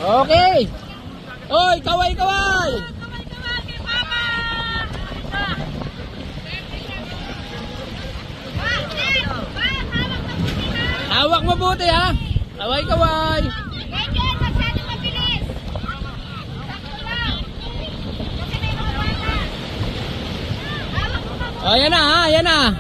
Okay. Oy, kaway, kaway. Hawak mabuti ha. Kaway, kaway. Oh, yan na ha, yan na.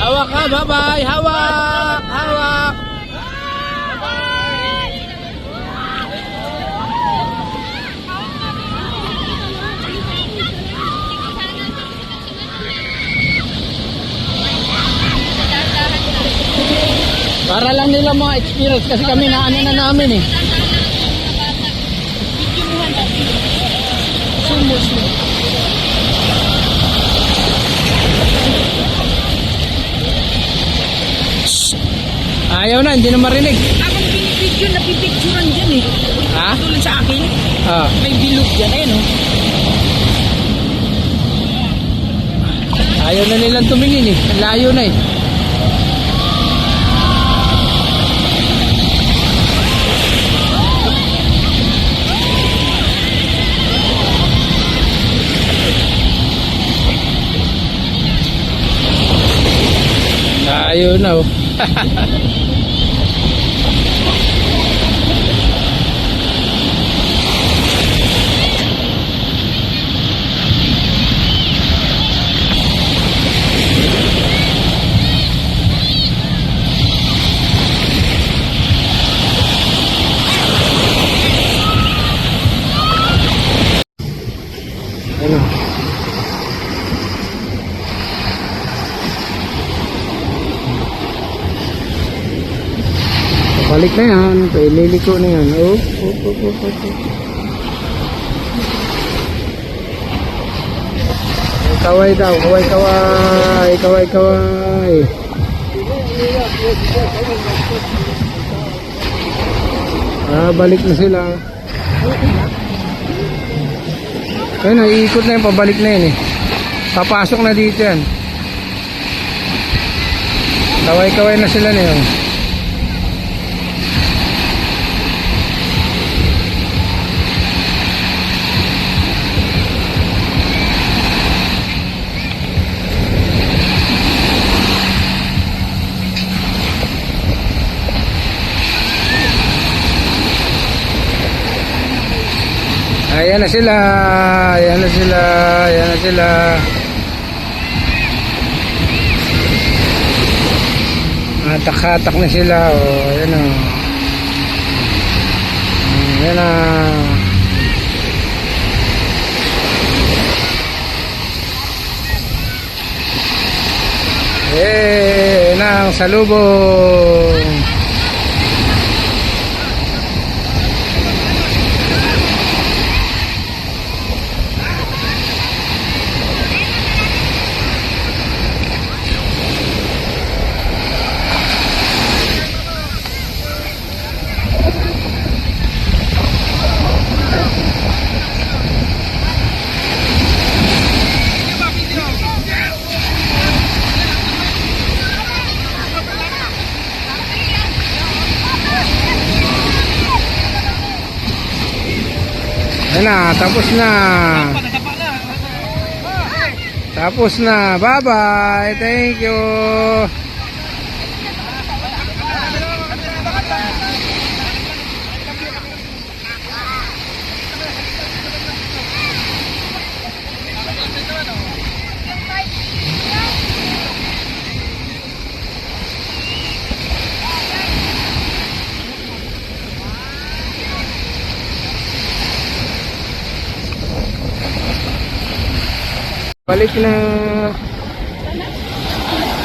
Hawak ka, bye-bye. Hawak, hawak. Para lang nila mga experience kasi kami na ano na namin eh. Ayaw na, hindi na marinig. Akong binibidyo, napipicturan dyan eh. Ha? Tulad sa akin, may bilog dyan eh no? Ayaw na nilang tumingin eh. Layo na eh. Ayaw na oh. Ano? Balik na yan, liliko na yan. Oh. Kaway daw, kaway. Balik na sila. Ayun na, iikot na yan, pabalik na yan eh. Papasok na dito yan. Kaway na sila na yun. Ayan na sila. Hatak-hatak na sila. Oh, ayan o. Ayan na. Ayan na ang salubong. Ayan na, tapos na. Bye bye. Thank you. Balik na.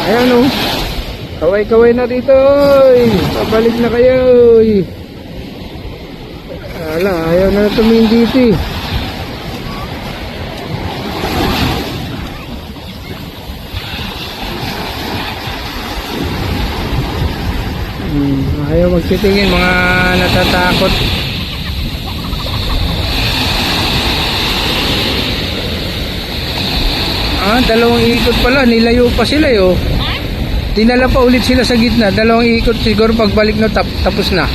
Ayan o. Kaway na dito. Pabalik na kayo. Ala, ayaw na tumingin dito eh. Ayaw magtitingin, mga natatakot. Dalawang ikot pala. Nilayo pa sila yo. Ha? Dinala pa ulit sila sa gitna. Dalawang ikot siguro pagbalik na tapos na.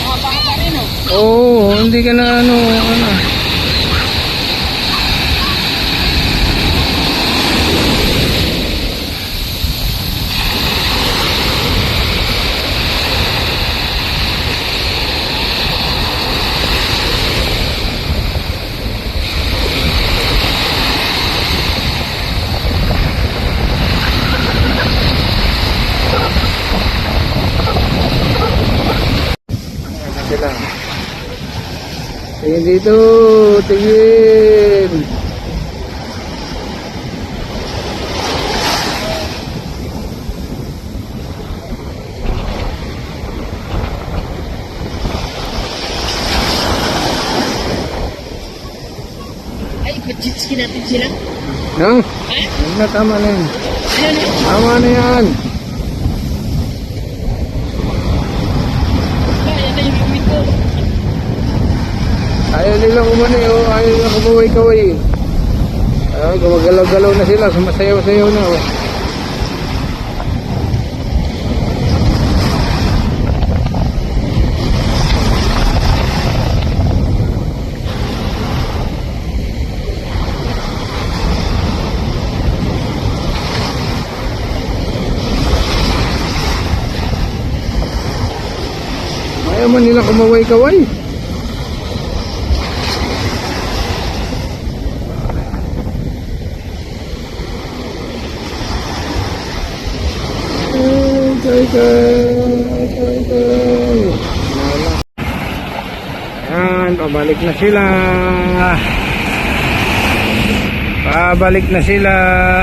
Baka pa rin, oh. Oo, hindi ka na ano. Sila. Tingin dito, tingin. Ay, pachitski natin sila. No? Ha? Huwag na, tama na yan. Ano na? Tama na yan. Kaya na yung limit ko. Ayaw nila kumani, oh. Ayaw nila kumaway-kaway. Gumagalaw-galaw na sila. Sumasayaw-sayaw na, oh. Ayaw man nila kumaway-kaway. Ayan, pabalik na sila. Pabalik na sila.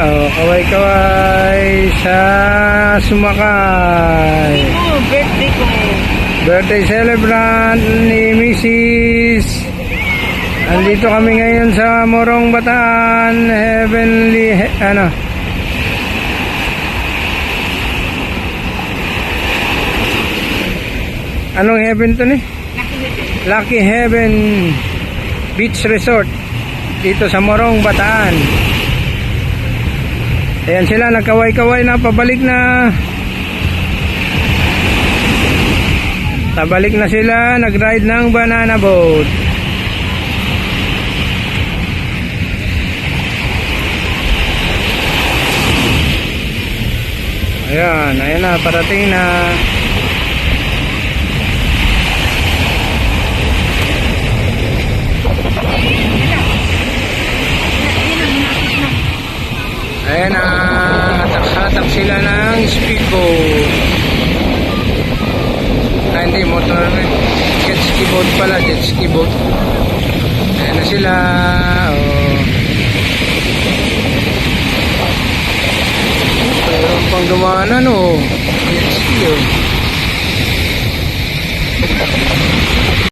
Oh, kaway-kaway sa Sumakay. Oh, birthday ko. Birthday celebrant ni Mrs. Andito kami ngayon sa Morong Bataan, Heavenly, Anong heaven to ni? Lucky Heaven Beach Resort dito sa Morong Bataan. Ayan sila, nagkaway-kaway na, pabalik na. Pabalik na sila, nag-ride ng banana boat. Ayan, ayan na, parating na. Ayan na, hatak-hatak sila ng speedboat. Hindi, motor, jet ski boat pala, jet ski boat. Ayan na sila, oh. Mayroon pang dumanan, oh. Jet ski, oh.